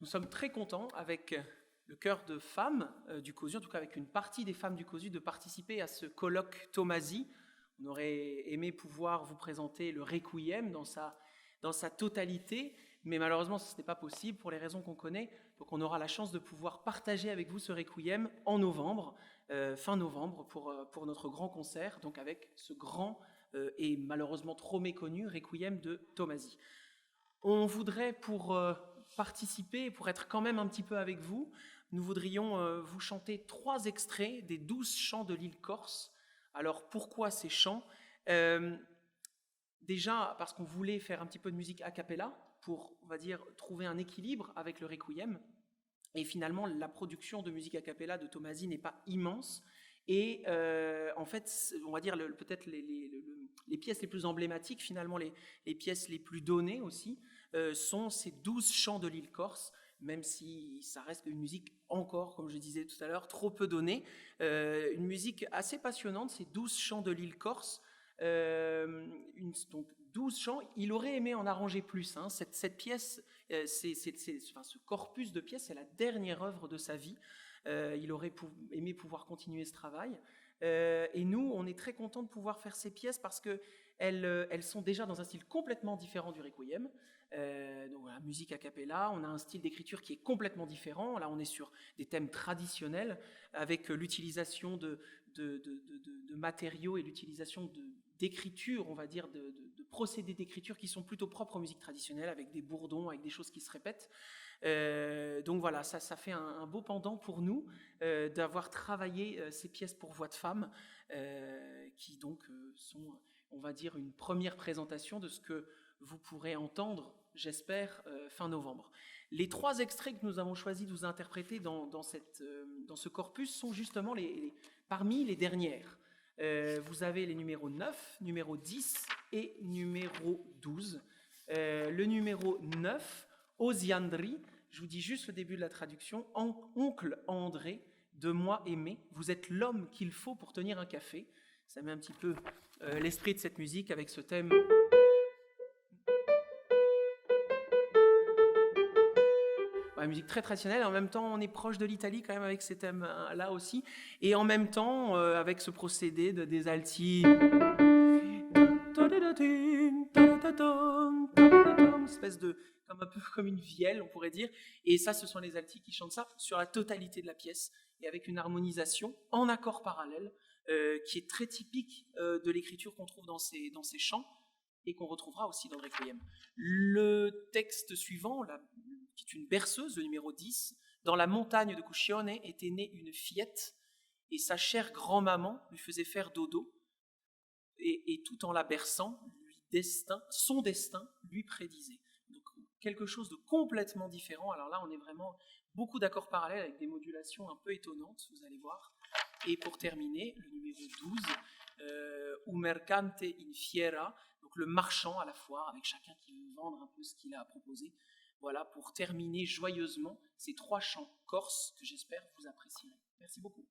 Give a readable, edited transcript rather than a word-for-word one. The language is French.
Nous sommes très contents avec le chœur de femmes du COSU, en tout cas avec une partie des femmes du COSU, de participer à ce colloque Tomasi. On aurait aimé pouvoir vous présenter le Requiem dans sa totalité, mais malheureusement ce n'est pas possible pour les raisons qu'on connaît. Donc on aura la chance de pouvoir partager avec vous ce Requiem en novembre, fin novembre, pour notre grand concert, donc avec ce grand et malheureusement trop méconnu Requiem de Tomasi. On voudrait, pour participer, pour être quand même un petit peu avec vous, nous voudrions vous chanter 3 extraits des 12 chants de l'île Corse. Alors pourquoi ces chants ? Déjà parce qu'on voulait faire un petit peu de musique a cappella pour, on va dire, trouver un équilibre avec le Requiem. Et finalement, la production de musique a cappella de Tomasi n'est pas immense. Et en fait, on va dire peut-être les pièces les plus emblématiques, finalement les pièces les plus données aussi, sont ces 12 chants de l'île Corse, même si ça reste une musique encore, comme je disais tout à l'heure, trop peu donnée. Une musique assez passionnante, ces 12 chants de l'île Corse. Donc 12 chants, il aurait aimé en arranger plus. Hein. Cette pièce, ce corpus de pièces, c'est la dernière œuvre de sa vie. Il aurait aimé pouvoir continuer ce travail. Et nous, on est très contents de pouvoir faire ces pièces parce qu'elles sont déjà dans un style complètement différent du Requiem. Donc voilà, musique a cappella, on a un style d'écriture qui est complètement différent. Là, on est sur des thèmes traditionnels avec l'utilisation de matériaux et l'utilisation d'écriture, on va dire, de procédés d'écriture qui sont plutôt propres aux musiques traditionnelles, avec des bourdons, avec des choses qui se répètent. Donc voilà, ça fait un beau pendant pour nous d'avoir travaillé ces pièces pour voix de femmes qui donc sont, on va dire, une première présentation de ce que vous pourrez entendre, j'espère, fin novembre. Les 3 extraits que nous avons choisi de vous interpréter dans ce corpus sont justement parmi les dernières. Vous avez les numéros 9, numéro 10 et numéro 12. Le numéro 9, Osiandri, je vous dis juste le début de la traduction. Oncle André, de moi aimé, vous êtes l'homme qu'il faut pour tenir un café. Ça met un petit peu l'esprit de cette musique avec ce thème. Une musique très traditionnelle, en même temps on est proche de l'Italie quand même avec ces thèmes-là aussi, et en même temps avec ce procédé des alti, espèce de, un peu comme une vielle on pourrait dire, et ça ce sont les alti qui chantent ça sur la totalité de la pièce, et avec une harmonisation en accords parallèles qui est très typique de l'écriture qu'on trouve dans ces chants, et qu'on retrouvera aussi dans le Requiem. Le texte suivant, qui est une berceuse, le numéro 10, dans la montagne de Cuscione était née une fillette, et sa chère grand-maman lui faisait faire dodo, et tout en la berçant, son destin lui prédisait. Donc quelque chose de complètement différent. Alors là, on est vraiment beaucoup d'accords parallèles avec des modulations un peu étonnantes, vous allez voir. Et pour terminer, le numéro 12, Un mercante in fiera, donc le marchand à la foire, avec chacun qui veut vendre un peu ce qu'il a à proposer. Voilà, pour terminer joyeusement ces 3 chants corses que j'espère vous apprécierez. Merci beaucoup.